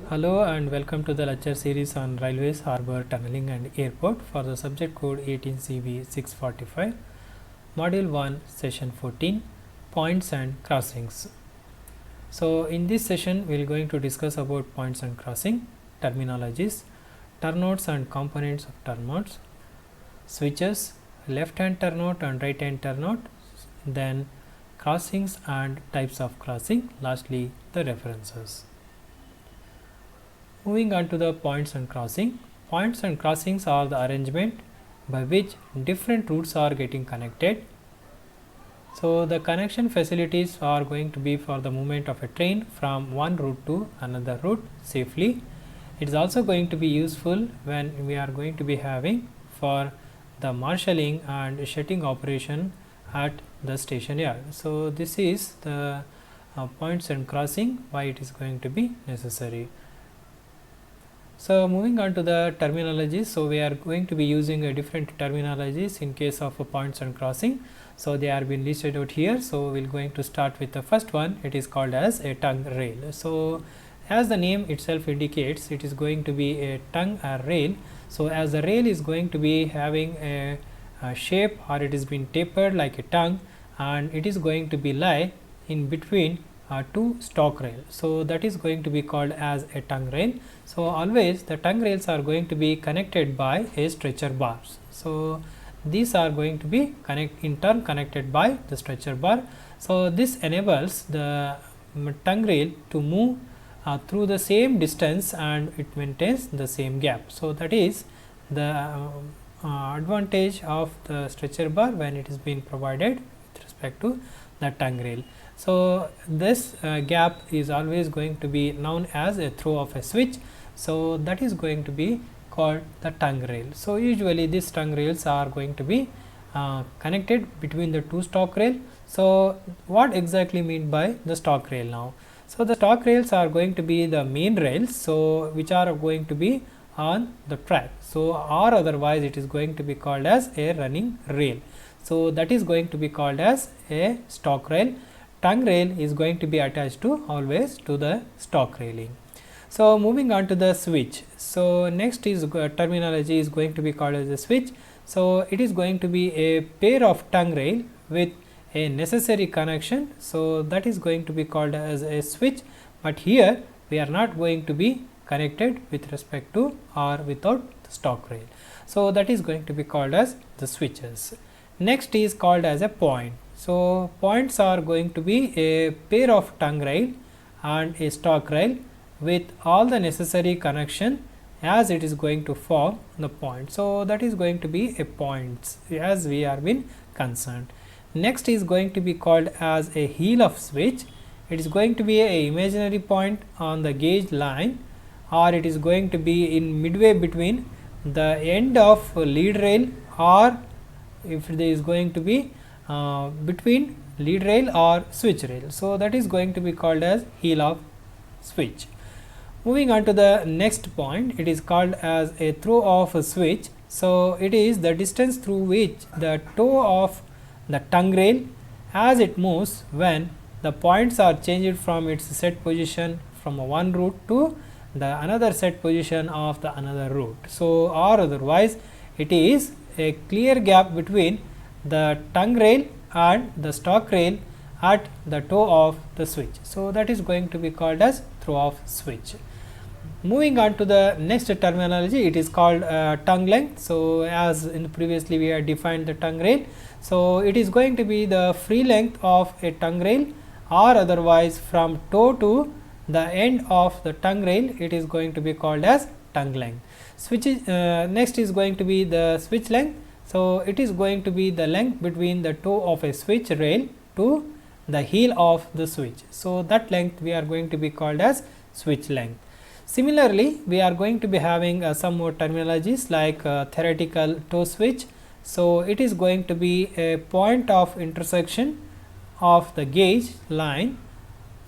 Hello and welcome to the lecture series on railways, harbour, tunneling and airport for the subject code 18CB 645, module 1, session 14, points and crossings. So in this session we are going to discuss about points and crossing, terminologies, turnouts and components of turnouts, switches, left hand turnout and right hand turnout, then crossings and types of crossing, lastly the references. Moving on to the points and crossing. Points and crossings are the arrangement by which different routes are getting connected. So the connection facilities are going to be for the movement of a train from one route to another route safely. It is also going to be useful when we are going to be having for the marshalling and shutting operation at the station yard. So this is the points and crossing, why it is going to be necessary. So moving on to the terminologies, so we are going to be using different terminologies in case of points and crossing. So they are being listed out here. So we are going to start with the first one. It is called as a tongue rail. So as the name itself indicates, it is going to be a tongue or rail. So as the rail is going to be having a shape, or it is been tapered like a tongue, and it is going to be lie in between two stock rail. So that is going to be called as a tongue rail. So always the tongue rails are going to be connected by a stretcher bars. So these are going to be in turn connected by the stretcher bar. So this enables the tongue rail to move through the same distance and it maintains the same gap. So that is the advantage of the stretcher bar when it is being provided with respect to the tongue rail. So this gap is always going to be known as a throw of a switch. So that is going to be called the tongue rail. So usually these tongue rails are going to be connected between the two stock rail. So what exactly mean by the stock rail now? So the stock rails are going to be the main rails, so which are going to be on the track. So or otherwise it is going to be called as a running rail. So that is going to be called as a stock rail. Tongue rail is going to be attached to always to the stock railing. So moving on to the switch. So next is terminology is going to be called as a switch. So it is going to be a pair of tongue rail with a necessary connection. So that is going to be called as a switch, but here we are not going to be connected with respect to or without the stock rail. So that is going to be called as the switches. Next is called as a point. So points are going to be a pair of tongue rail and a stock rail with all the necessary connection as it is going to form the point. So that is going to be a point as we are been concerned. Next is going to be called as a heel of switch. It is going to be a imaginary point on the gauge line, or it is going to be in midway between the end of lead rail, or if there is going to be between lead rail or switch rail. So that is going to be called as heel of switch. Moving on to the next point, it is called as a throw of a switch. So it is the distance through which the toe of the tongue rail as it moves when the points are changed from its set position from one route to the another set position of the another route. So or otherwise it is a clear gap between the tongue rail and the stock rail at the toe of the switch. So that is going to be called as throw of switch. Moving on to the next terminology, it is called tongue length. So as in previously we had defined the tongue rail. So it is going to be the free length of a tongue rail, or otherwise from toe to the end of the tongue rail, it is going to be called as tongue length. Next is going to be the switch length. So it is going to be the length between the toe of a switch rail to the heel of the switch. So that length we are going to be called as switch length. Similarly, we are going to be having some more terminologies like theoretical toe switch. So it is going to be a point of intersection of the gauge line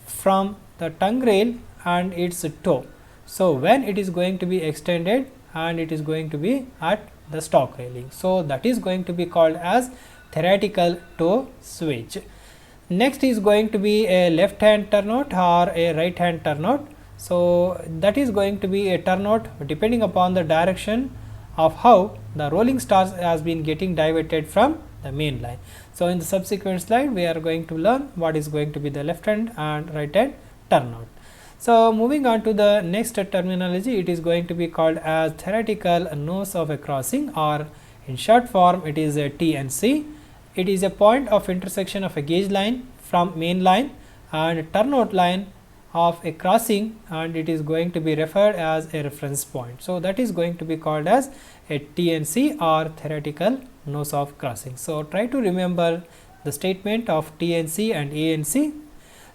from the tongue rail and its toe. So when it is going to be extended and it is going to be at the stock railing. So that is going to be called as theoretical toe switch. Next is going to be a left hand turnout or a right hand turnout. So that is going to be a turnout depending upon the direction of how the rolling stars has been getting diverted from the main line. So in the subsequent slide we are going to learn what is going to be the left hand and right hand turnout. So moving on to the next terminology, it is going to be called as theoretical nose of a crossing, or in short form it is a TNC. It is a point of intersection of a gauge line from main line and turnout line of a crossing, and it is going to be referred as a reference point. So that is going to be called as a TNC, or theoretical nose of crossing. So try to remember the statement of TNC and ANC.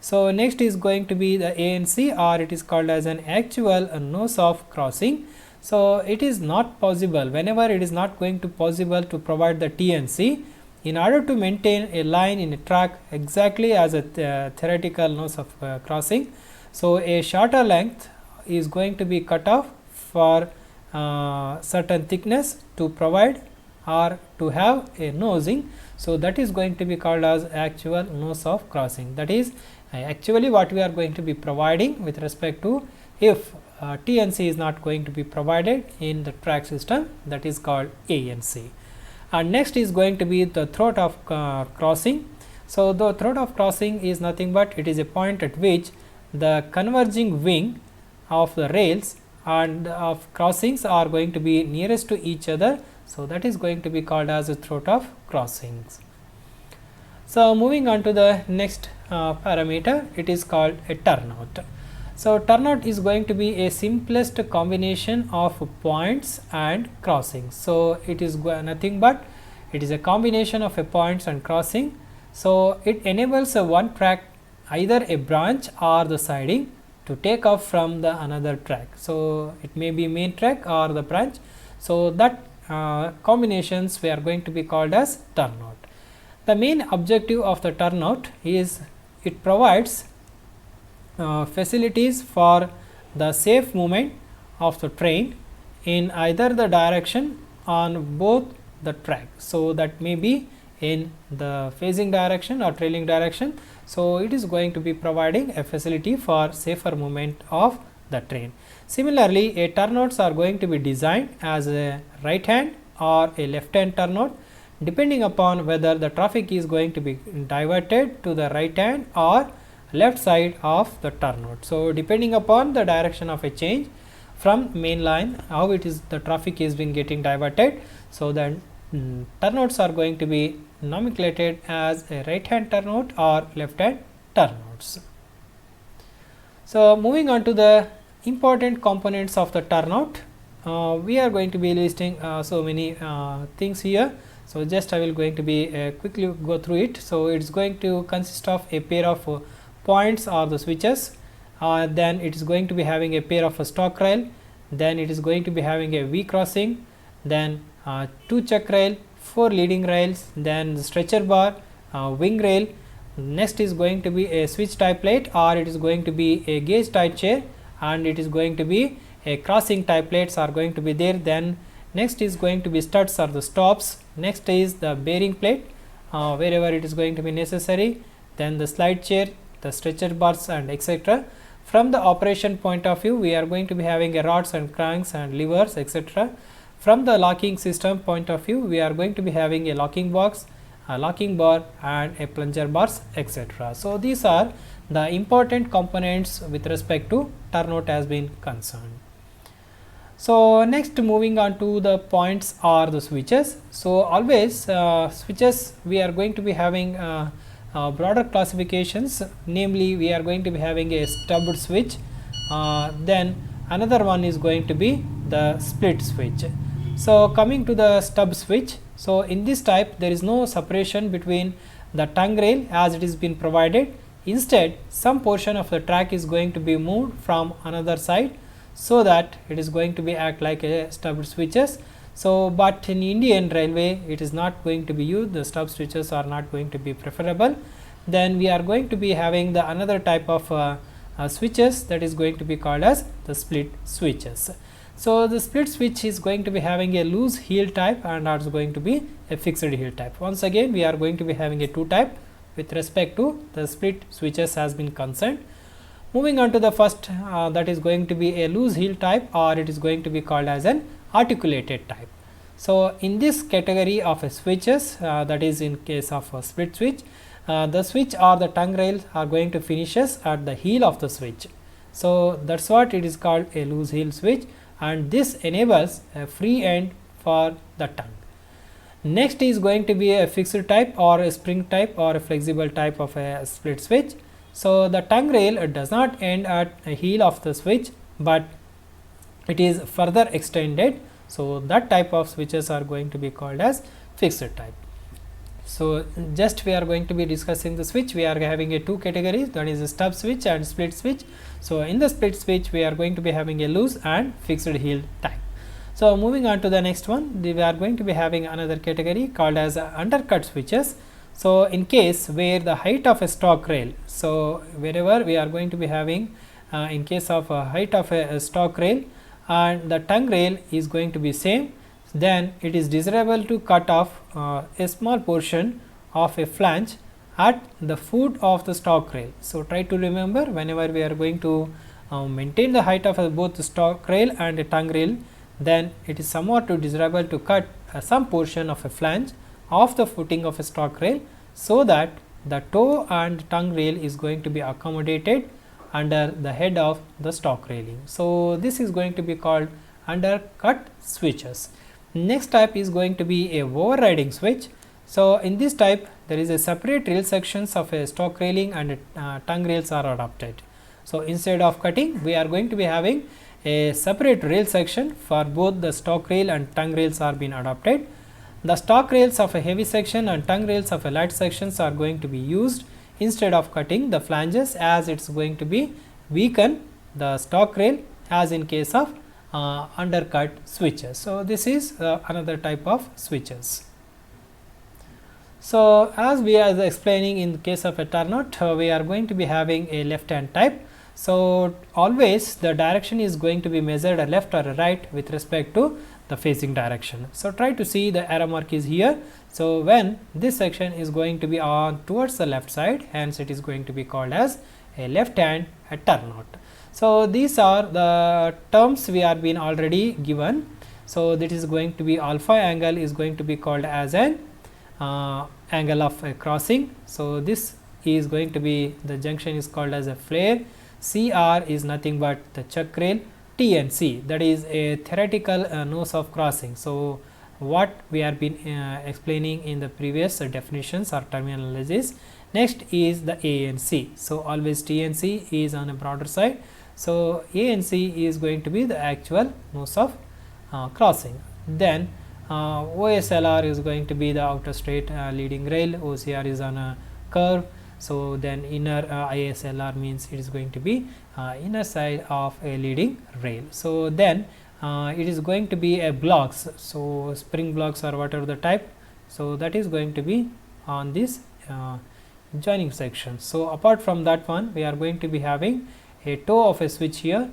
So next is going to be the ANC, or it is called as an actual nose of crossing. So it is not possible, whenever it is not going to possible to provide the TNC, in order to maintain a line in a track exactly as a theoretical nose of crossing. So a shorter length is going to be cut off for certain thickness to provide or to have a nosing. So that is going to be called as actual nose of crossing. That is actually what we are going to be providing with respect to if TNC is not going to be provided in the track system, that is called ANC. And next is going to be the throat of crossing. So the throat of crossing is nothing but it is a point at which the converging wing of the rails and of crossings are going to be nearest to each other. So that is going to be called as a throat of crossings. So moving on to the next parameter, it is called a turnout. So turnout is going to be a simplest combination of points and crossings. So it is nothing but it is a combination of a points and crossing. So it enables a one track, either a branch or the siding, to take off from the another track. So it may be main track or the branch. So that combinations we are going to be called as turnout. The main objective of the turnout is it provides facilities for the safe movement of the train in either the direction on both the track. So that may be in the facing direction or trailing direction. So it is going to be providing a facility for safer movement of the train. Similarly, a turnouts are going to be designed as a right hand or a left hand turnout, depending upon whether the traffic is going to be diverted to the right hand or left side of the turnout. So depending upon the direction of a change from main line, how it is the traffic is being getting diverted. So then turnouts are going to be nomenclated as a right hand turnout or left hand turnouts. So moving on to the important components of the turnout, we are going to be listing so many things here. So just I will going to be quickly go through it. So it's going to consist of a pair of points or the switches, then it is going to be having a pair of a stock rail, then it is going to be having a V crossing, then 2 chuck rail, 4 leading rails, then the stretcher bar, wing rail. Next is going to be a switch tie plate, or it is going to be a gauge tie chair, and it is going to be a crossing tie plates are going to be there. Then next is going to be studs or the stops. Next is the bearing plate wherever it is going to be necessary, then the slide chair, the stretcher bars, and etc. From the operation point of view, we are going to be having a rods and cranks and levers, etc. From the locking system point of view, we are going to be having a locking box, a locking bar, and a plunger bars, etc. So these are the important components with respect to turnout has been concerned. So next, moving on to the points or the switches. So always switches we are going to be having broader classifications, namely we are going to be having a stubbed switch, then another one is going to be the split switch. So coming to the stub switch, so in this type there is no separation between the tongue rail as it is been provided. Instead, some portion of the track is going to be moved from another side, so that it is going to be act like a stubbed switches. So but in Indian Railway it is not going to be used, the stub switches are not going to be preferable. Then we are going to be having the another type of switches, that is going to be called as the split switches. So the split switch is going to be having a loose heel type and also going to be a fixed heel type. Once again we are going to be having a two type with respect to the split switches has been concerned. Moving on to the first, that is going to be a loose heel type, or it is going to be called as an articulated type. So, in this category of switches, that is in case of a split switch, the switch or the tongue rail are going to finishes at the heel of the switch. So, that is what it is called a loose heel switch, and this enables a free end for the tongue. Next is going to be a fixed type or a spring type or a flexible type of a split switch. So, the tongue rail does not end at a heel of the switch, but it is further extended. So, that type of switches are going to be called as fixed type. So, just we are going to be discussing the switch. We are having a two categories, that is a stub switch and split switch. So, in the split switch we are going to be having a loose and fixed heel type. So, moving on to the next one, we are going to be having another category called as undercut switches. So, in case where the height of a stock rail, so wherever we are going to be having in case of a height of a stock rail and the tongue rail is going to be same, then it is desirable to cut off a small portion of a flange at the foot of the stock rail. So, try to remember whenever we are going to maintain the height of both the stock rail and the tongue rail, then it is somewhat desirable to cut some portion of a flange of the footing of a stock rail, so that the toe and tongue rail is going to be accommodated under the head of the stock railing. So, this is going to be called undercut switches. Next type is going to be a overriding switch. So, in this type there is a separate rail sections of a stock railing and tongue rails are adopted. So, instead of cutting, we are going to be having a separate rail section for both the stock rail and tongue rails are being adopted. The stock rails of a heavy section and tongue rails of a light sections are going to be used instead of cutting the flanges, as it is going to be weaken the stock rail as in case of undercut switches. So, this is another type of switches. So, as we are explaining in case of a turnout, we are going to be having a left hand type. So, always the direction is going to be measured a left or a right with respect to the facing direction. So, try to see the arrow mark is here. So, when this section is going to be on towards the left side, hence it is going to be called as a left hand turnout. So, these are the terms we are being already given. So, that is going to be alpha angle is going to be called as an angle of crossing. So, this is going to be the junction is called as a flare. CR is nothing but the chuck rail. TNC, that is a theoretical nose of crossing. So, what we have been explaining in the previous definitions or terminologies. Next is the ANC. So, always TNC is on a broader side. So, ANC is going to be the actual nose of crossing. Then OSLR is going to be the outer straight leading rail, OCR is on a curve. So, then inner ISLR means it is going to be inner side of a leading rail. So, then it is going to be a blocks. So, spring blocks or whatever the type. So, that is going to be on this joining section. So, apart from that one, we are going to be having a toe of a switch here.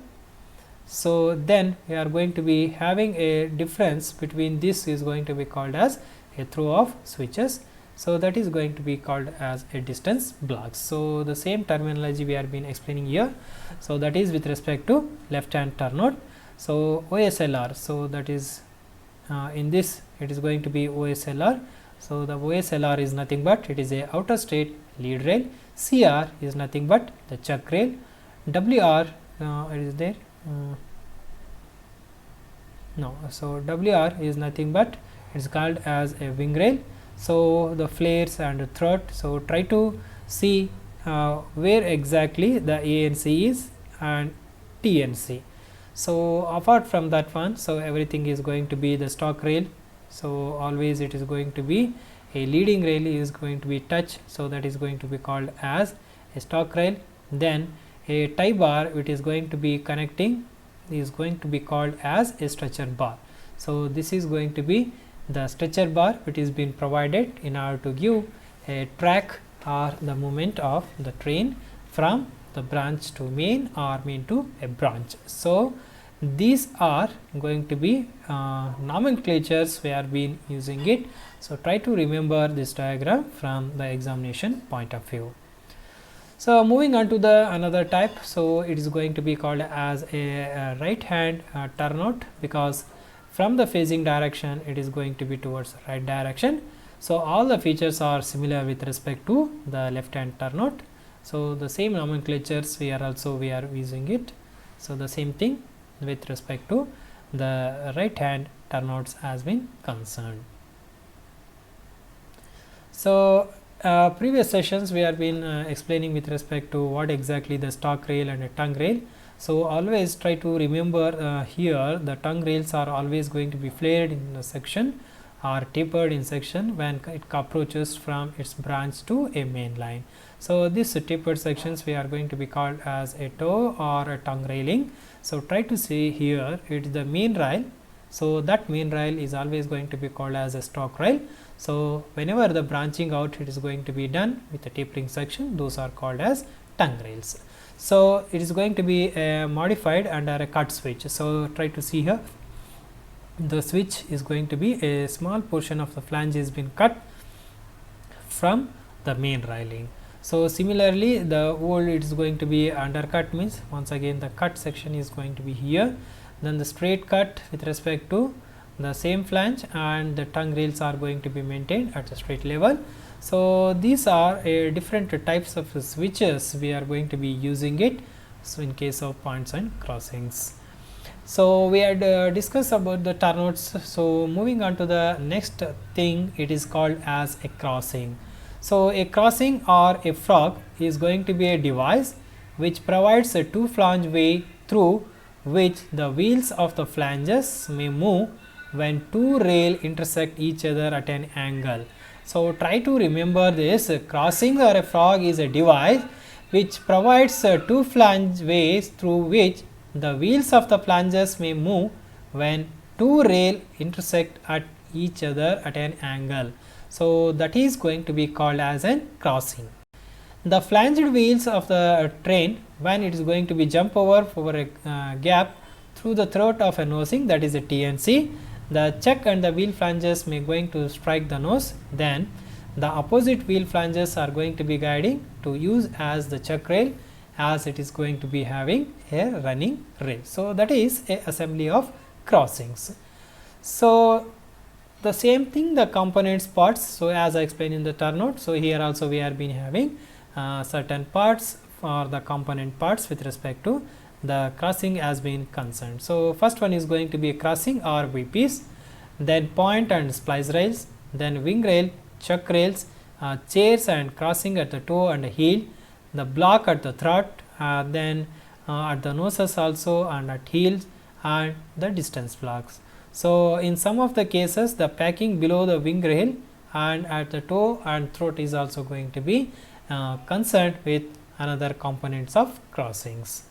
So, then we are going to be having a difference between this is going to be called as a throw of switches. So, that is going to be called as a distance blocks. So, the same terminology we have been explaining here. So, that is with respect to left hand turnout. So, OSLR, so that is in this it is going to be OSLR. So, the OSLR is nothing but it is a outer straight lead rail. CR is nothing but the chuck rail. WR it is there. No, so WR is nothing but it is called as a wing rail. So, the flares and the throat. So, try to see where exactly the ANC is and TNC. So, apart from that one, so everything is going to be the stock rail. So, always it is going to be a leading rail is going to be touch. So, that is going to be called as a stock rail. Then a tie bar which is going to be connecting is going to be called as a stretcher bar. So, this is going to be the stretcher bar which is being provided in order to give a track or the movement of the train from the branch to main or main to a branch. So, these are going to be nomenclatures we have been using it. So, try to remember this diagram from the examination point of view. So, moving on to the another type. So, it is going to be called as a right hand turnout, because from the phasing direction it is going to be towards the right direction. So, all the features are similar with respect to the left hand turnout. So, the same nomenclatures we are using it. So, the same thing with respect to the right hand turnouts has been concerned. So, previous sessions we have been explaining with respect to what exactly the stalk rail and a tongue rail. So, always try to remember here the tongue rails are always going to be flared in a section or tapered in section when it approaches from its branch to a main line. So, these tapered sections we are going to be called as a toe or a tongue railing. So, try to see here it is the main rail. So, that main rail is always going to be called as a stalk rail. So, whenever the branching out it is going to be done with a tapering section, those are called as tongue rails. So, it is going to be modified under a cut switch. So, try to see here the switch is going to be a small portion of the flange is been cut from the main railing. So, similarly the old it is going to be undercut, means once again the cut section is going to be here, then the straight cut with respect to the same flange, and the tongue rails are going to be maintained at the straight level. So, these are different types of switches we are going to be using it. So, in case of points and crossings. So, we had discussed about the turnouts. So, moving on to the next thing, it is called as a crossing. So, a crossing or a frog is going to be a device which provides a two flange way through which the wheels of the flanges may move when two rails intersect each other at an angle. So, try to remember this. Crossing or a frog is a device which provides two flange ways through which the wheels of the flanges may move when two rails intersect at each other at an angle. So, that is going to be called as a crossing. The flanged wheels of the train, when it is going to be jump over a gap through the throat of a nosing, that is a TNC, the chuck and the wheel flanges may going to strike the nose, then the opposite wheel flanges are going to be guiding to use as the chuck rail, as it is going to be having a running rail. So, that is a assembly of crossings. So, the same thing the components parts. So, as I explained in the turnout, so here also we are been having certain parts for the component parts with respect to the crossing has been concerned. So, first one is going to be a crossing or VPs, then point and splice rails, then wing rail, chuck rails, chairs and crossing at the toe and the heel, the block at the throat, then at the noses also and at heels, and the distance blocks. So, in some of the cases the packing below the wing rail and at the toe and throat is also going to be concerned with another components of crossings.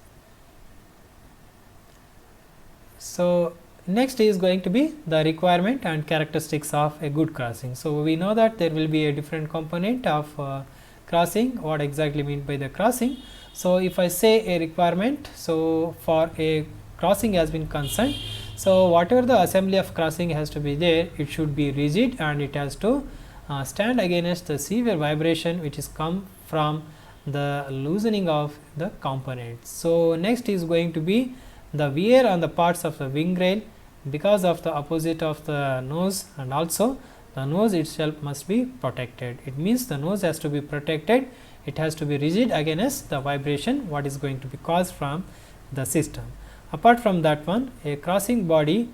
So, next is going to be the requirement and characteristics of a good crossing. So, we know that there will be a different component of crossing. What exactly mean by the crossing? So, if I say a requirement, so for a crossing has been concerned, so whatever the assembly of crossing has to be there, it should be rigid and it has to stand against the severe vibration which is come from the loosening of the components. So, next is going to be the wear on the parts of the wing rail because of the opposite of the nose, and also the nose itself must be protected. It means the nose has to be protected, it has to be rigid against the vibration what is going to be caused from the system. Apart from that one, a crossing body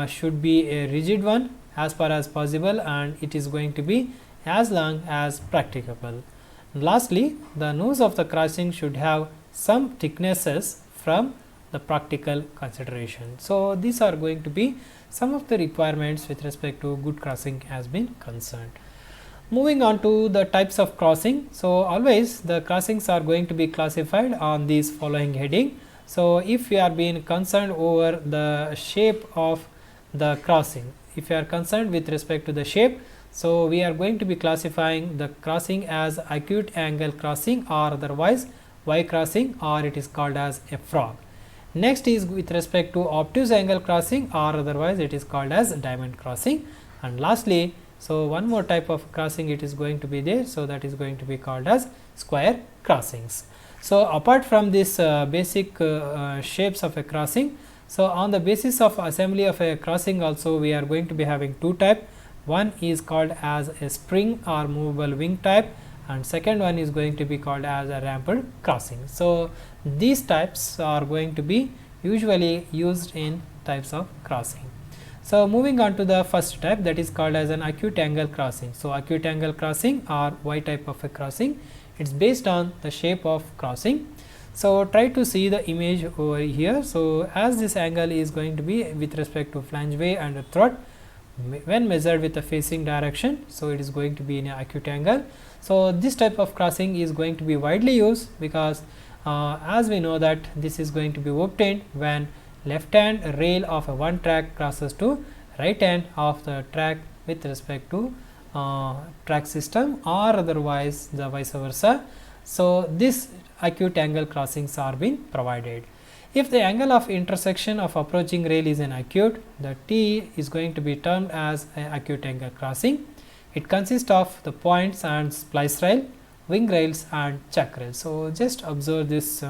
should be a rigid one as far as possible, and it is going to be as long as practicable. Lastly, the nose of the crossing should have some thicknesses from the practical consideration. So, these are going to be some of the requirements with respect to good crossing has been concerned. Moving on to the types of crossing. So, always the crossings are going to be classified on these following heading. So, if you are being concerned over the shape of the crossing, if you are concerned with respect to the shape, so we are going to be classifying the crossing as acute angle crossing or otherwise Y crossing, or it is called as a frog. Next is with respect to obtuse angle crossing or otherwise it is called as diamond crossing, and lastly So one more type of crossing it is going to be there, so that is going to be called as square crossings. So apart from this basic shapes of a crossing, so on the basis of assembly of a crossing also we are going to be having two type. One is called as a spring or movable wing type, and second one is going to be called as a ramped crossing. So these types are going to be usually used in types of crossing. So moving on to the first type, that is called as an acute angle crossing. So acute angle crossing or Y type of a crossing, it's based on the shape of crossing. So try to see the image over here. So as this angle is going to be with respect to flangeway and the throat, when measured with the facing direction, so it is going to be in an acute angle. So this type of crossing is going to be widely used because as we know that this is going to be obtained when left hand rail of a one track crosses to right hand of the track with respect to track system, or otherwise the vice versa. So this acute angle crossings are being provided. If the angle of intersection of approaching rail is an acute, the T is going to be termed as an acute angle crossing. It consists of the points and splice rail, wing rails and chuck rail. So just observe this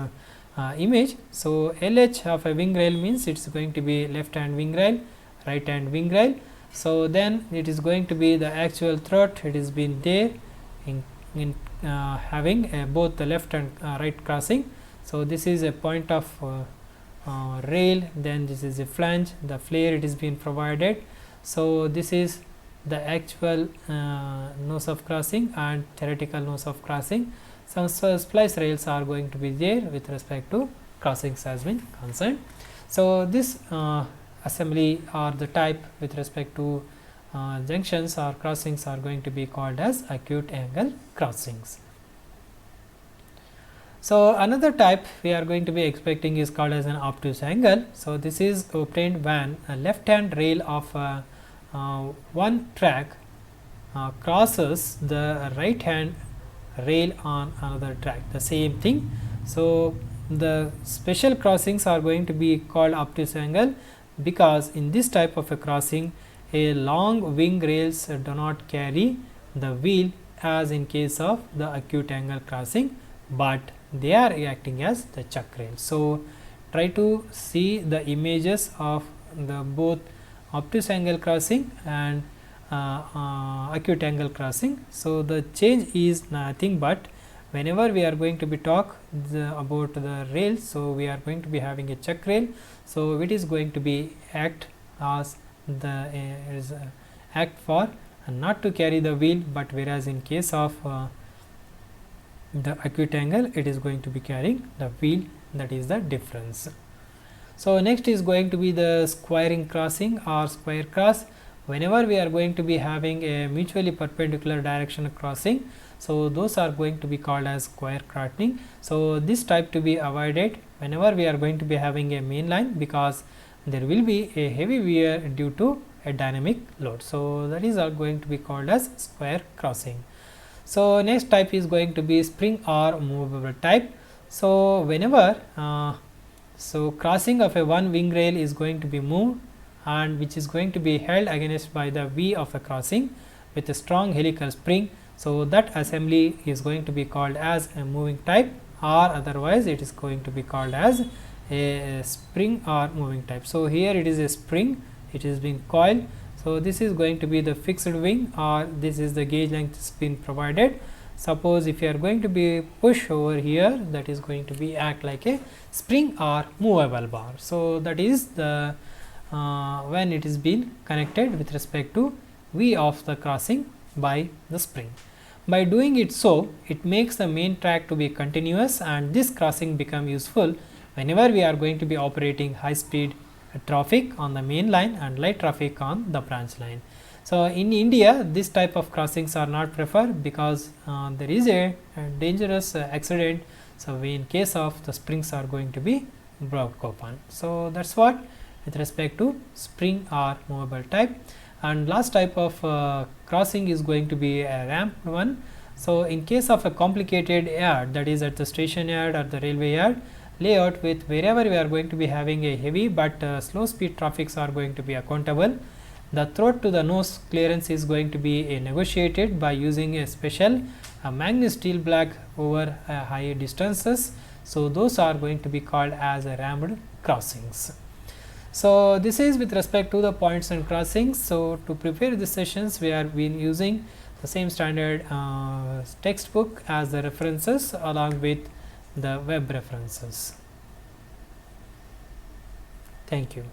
image. So LH of a wing rail means it is going to be left hand wing rail, right hand wing rail. So then it is going to be the actual throat, it is been there in having both the left and right crossing. So this is a point of rail, then this is a flange, the flare it is being provided. So this is the actual nose of crossing and theoretical nose of crossing. Some splice rails are going to be there with respect to crossings has been concerned. So this assembly or the type with respect to junctions or crossings are going to be called as acute angle crossings. So another type we are going to be expecting is called as an obtuse angle. So this is obtained when a left hand rail of one track crosses the right hand rail on another track, the same thing. So the special crossings are going to be called obtuse angle because in this type of a crossing a long wing rails do not carry the wheel as in case of the acute angle crossing, but they are acting as the chuck rail. So try to see the images of the both obtuse angle crossing and acute angle crossing. So the change is nothing but whenever we are going to be talk about the rails, so we are going to be having a chuck rail. So it is going to be act as the act for not to carry the wheel, but whereas in case of the acute angle it is going to be carrying the wheel, that is the difference. So next is going to be the squaring crossing or square cross. Whenever we are going to be having a mutually perpendicular direction crossing, so those are going to be called as square crossing. So this type to be avoided whenever we are going to be having a main line, because there will be a heavy wear due to a dynamic load. So that is all going to be called as square crossing. So next type is going to be spring or movable type. So whenever so crossing of a one wing rail is going to be moved and which is going to be held against by the V of a crossing with a strong helical spring, so that assembly is going to be called as a moving type, or otherwise it is going to be called as a spring or moving type. So here it is a spring, it is being coiled. So this is going to be the fixed wing, or this is the gauge length has been provided. Suppose if you are going to be push over here, that is going to be act like a spring or movable bar. So that is the when it is been connected with respect to V of the crossing by the spring. By doing it so, it makes the main track to be continuous, and this crossing become useful whenever we are going to be operating high speed traffic on the main line and light traffic on the branch line. So in India, this type of crossings are not preferred because there is a dangerous accident. So in case of the springs are going to be broke open. So that's what with respect to spring or movable type. And last type of crossing is going to be a ramp one. So in case of a complicated yard, that is at the station yard or the railway yard layout, with wherever we are going to be having a heavy but slow speed traffics are going to be accountable, the throat to the nose clearance is going to be negotiated by using a special manganese steel block over high distances. So, those are going to be called as ramped crossings. So, this is with respect to the points and crossings. So, to prepare the sessions, we are been using the same standard textbook as the references along with the web references. Thank you.